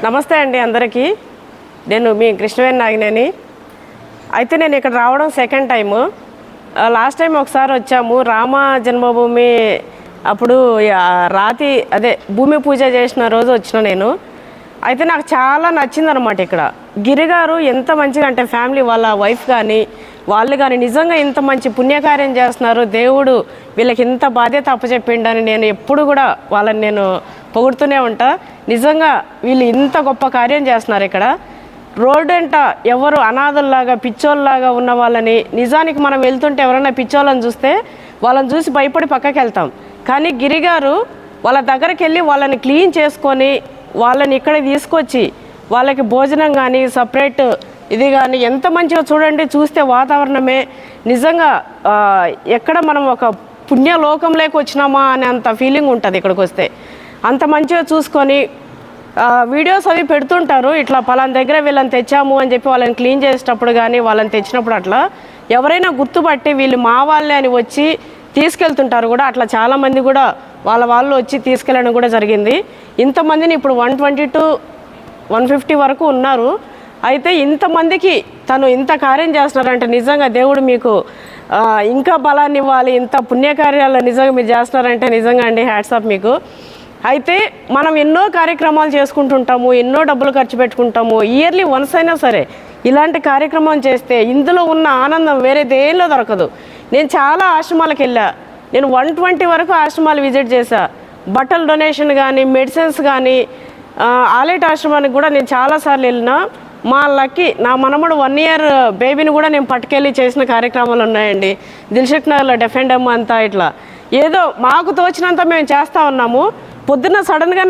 నమస్తే అండి అందరికీ. నేను మీ కృష్ణవేణి నాగినేని. అయితే నేను ఇక్కడ రావడం సెకండ్ టైము. లాస్ట్ టైం ఒకసారి వచ్చాము రామ జన్మభూమి అప్పుడు భూమి పూజ చేసిన రోజు వచ్చిన నేను. అయితే నాకు చాలా నచ్చిందనమాట. ఇక్కడ గిరిగారు ఎంత మంచిగా అంటే ఫ్యామిలీ వాళ్ళ వైఫ్ కానీ వాళ్ళు కానీ నిజంగా ఇంత మంచి పుణ్యకార్యం చేస్తున్నారు. దేవుడు వీళ్ళకి ఇంత బాధ్యత అప్పచెప్పిండని నేను ఎప్పుడు కూడా వాళ్ళని నేను పొగుడుతూనే ఉంటా. నిజంగా వీళ్ళు ఇంత గొప్ప కార్యం చేస్తున్నారు. ఇక్కడ రోడ్డు అంట ఎవరు అనాథుల్లాగా పిచ్చోళ్ళలాగా ఉన్న వాళ్ళని, నిజానికి మనం వెళ్తుంటే ఎవరైనా పిచ్చోళ్ళని చూస్తే వాళ్ళని చూసి భయపడి పక్కకి వెళ్తాం. కానీ గిరిగారు వాళ్ళ దగ్గరికి వెళ్ళి వాళ్ళని క్లీన్ చేసుకొని వాళ్ళని ఇక్కడ తీసుకొచ్చి వాళ్ళకి భోజనం కానీ సపరేట్ ఇది కానీ ఎంత మంచిగా చూడండి. చూస్తే వాతావరణమే నిజంగా ఎక్కడ మనం ఒక పుణ్యలోకంలోకి వచ్చినామా అనే అంత ఫీలింగ్ ఉంటుంది ఇక్కడికి వస్తే. అంత మంచిగా చూసుకొని వీడియోస్ అవి పెడుతుంటారు. ఇట్లా పలానా దగ్గర వీళ్ళని తెచ్చాము అని చెప్పి వాళ్ళని క్లీన్ చేసేటప్పుడు కానీ వాళ్ళని తెచ్చినప్పుడు అట్లా ఎవరైనా గుర్తుపట్టి వీళ్ళు మా వాళ్ళే అని వచ్చి తీసుకెళ్తుంటారు కూడా. అట్లా చాలామంది కూడా వాళ్ళు వచ్చి తీసుకెళ్ళడం కూడా జరిగింది. ఇంతమందిని ఇప్పుడు 120 to 150 వరకు ఉన్నారు. అయితే ఇంతమందికి తను ఇంత కార్యం చేస్తున్నారంటే నిజంగా దేవుడు మీకు ఇంకా బలాన్ని ఇవ్వాలి. ఇంత పుణ్యకార్యాలు నిజంగా మీరు చేస్తున్నారంటే నిజంగా అండి హ్యాట్స్ ఆఫ్ మీకు. అయితే మనం ఎన్నో కార్యక్రమాలు చేసుకుంటుంటాము, ఎన్నో డబ్బులు ఖర్చు పెట్టుకుంటాము. ఇయర్లీ వన్స్ అయినా సరే ఇలాంటి కార్యక్రమం చేస్తే ఇందులో ఉన్న ఆనందం వేరే దేనిలో దొరకదు. నేను చాలా ఆశ్రమాలకు వెళ్ళా. నేను 120 వరకు ఆశ్రమాలు విజిట్ చేశా. బట్టల డొనేషన్ కానీ మెడిసిన్స్ కానీ ఆలేట్ ఆశ్రమానికి కూడా నేను చాలాసార్లు వెళ్ళినా. మా లక్కీ నా మనముడు 1 year బేబీని కూడా నేను పట్టుకెళ్ళి చేసిన కార్యక్రమాలు ఉన్నాయండి. దిల్షుక్ నగర్లో డెఫెండమ్ అంతా ఇట్లా ఏదో మాకు తోచినంత మేము చేస్తూ ఉన్నాము. పొద్దున్న సడన్గా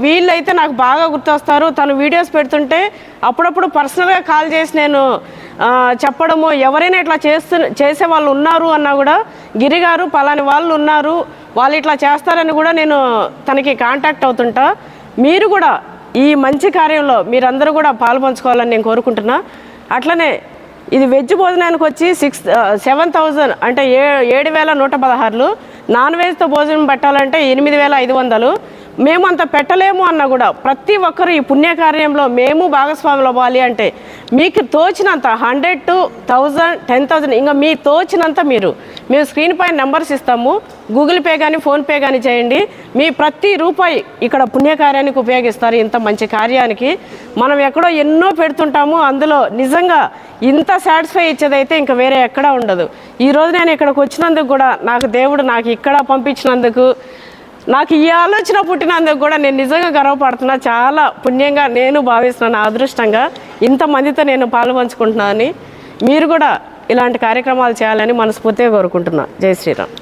వీళ్ళైతే నాకు బాగా గుర్తొస్తారు. తను వీడియోస్ పెడుతుంటే అప్పుడప్పుడు పర్సనల్గా కాల్ చేసి నేను చెప్పడము, ఎవరైనా ఇట్లా చేసే వాళ్ళు ఉన్నారు అన్నా కూడా గిరిగారు పలాని వాళ్ళు ఉన్నారు వాళ్ళు ఇట్లా చేస్తారని కూడా నేను తనకి కాంటాక్ట్ అవుతుంటా. మీరు కూడా ఈ మంచి కార్యంలో మీరందరూ కూడా పాల్పంచుకోవాలని నేను కోరుకుంటున్నా. అట్లనే ఇది వెజ్ భోజనానికి వచ్చి 7,000 అంటే 7,116. నాన్ వెజ్తో భోజనం పెట్టాలంటే 8,500. మేము అంత పెట్టలేము అన్నా కూడా ప్రతి ఒక్కరు ఈ పుణ్యకార్యంలో మేము భాగస్వాములు అవ్వాలి అంటే మీకు తోచినంత 100 to 1000, 10,000 ఇంకా మీ తోచినంత మేము స్క్రీన్ పైన నెంబర్స్ ఇస్తాము. గూగుల్ పే కానీ ఫోన్పే కానీ చేయండి. మీ ప్రతి రూపాయి ఇక్కడ పుణ్యకార్యానికి ఉపయోగిస్తారు. ఇంత మంచి కార్యానికి మనం ఎక్కడో ఎన్నో పెడుతుంటాము. అందులో నిజంగా ఇంత సాటిస్ఫై ఇచ్చేదైతే ఇంకా వేరే ఎక్కడా ఉండదు. ఈరోజు నేను ఇక్కడికి వచ్చినందుకు కూడా నాకు దేవుడు నాకు ఇక్కడ పంపించినందుకు, నాకు ఈ ఆలోచన పుట్టినందుకు కూడా నేను నిజంగా గర్వపడుతున్నా. చాలా పుణ్యంగా నేను భావిస్తున్నాను. అదృష్టంగా ఇంతమందితో నేను పాలుపంచుకుంటున్నానని. మీరు కూడా ఇలాంటి కార్యక్రమాలు చేయాలని మనస్ఫూర్తిగా కోరుకుంటున్నా. జై శ్రీరామ్.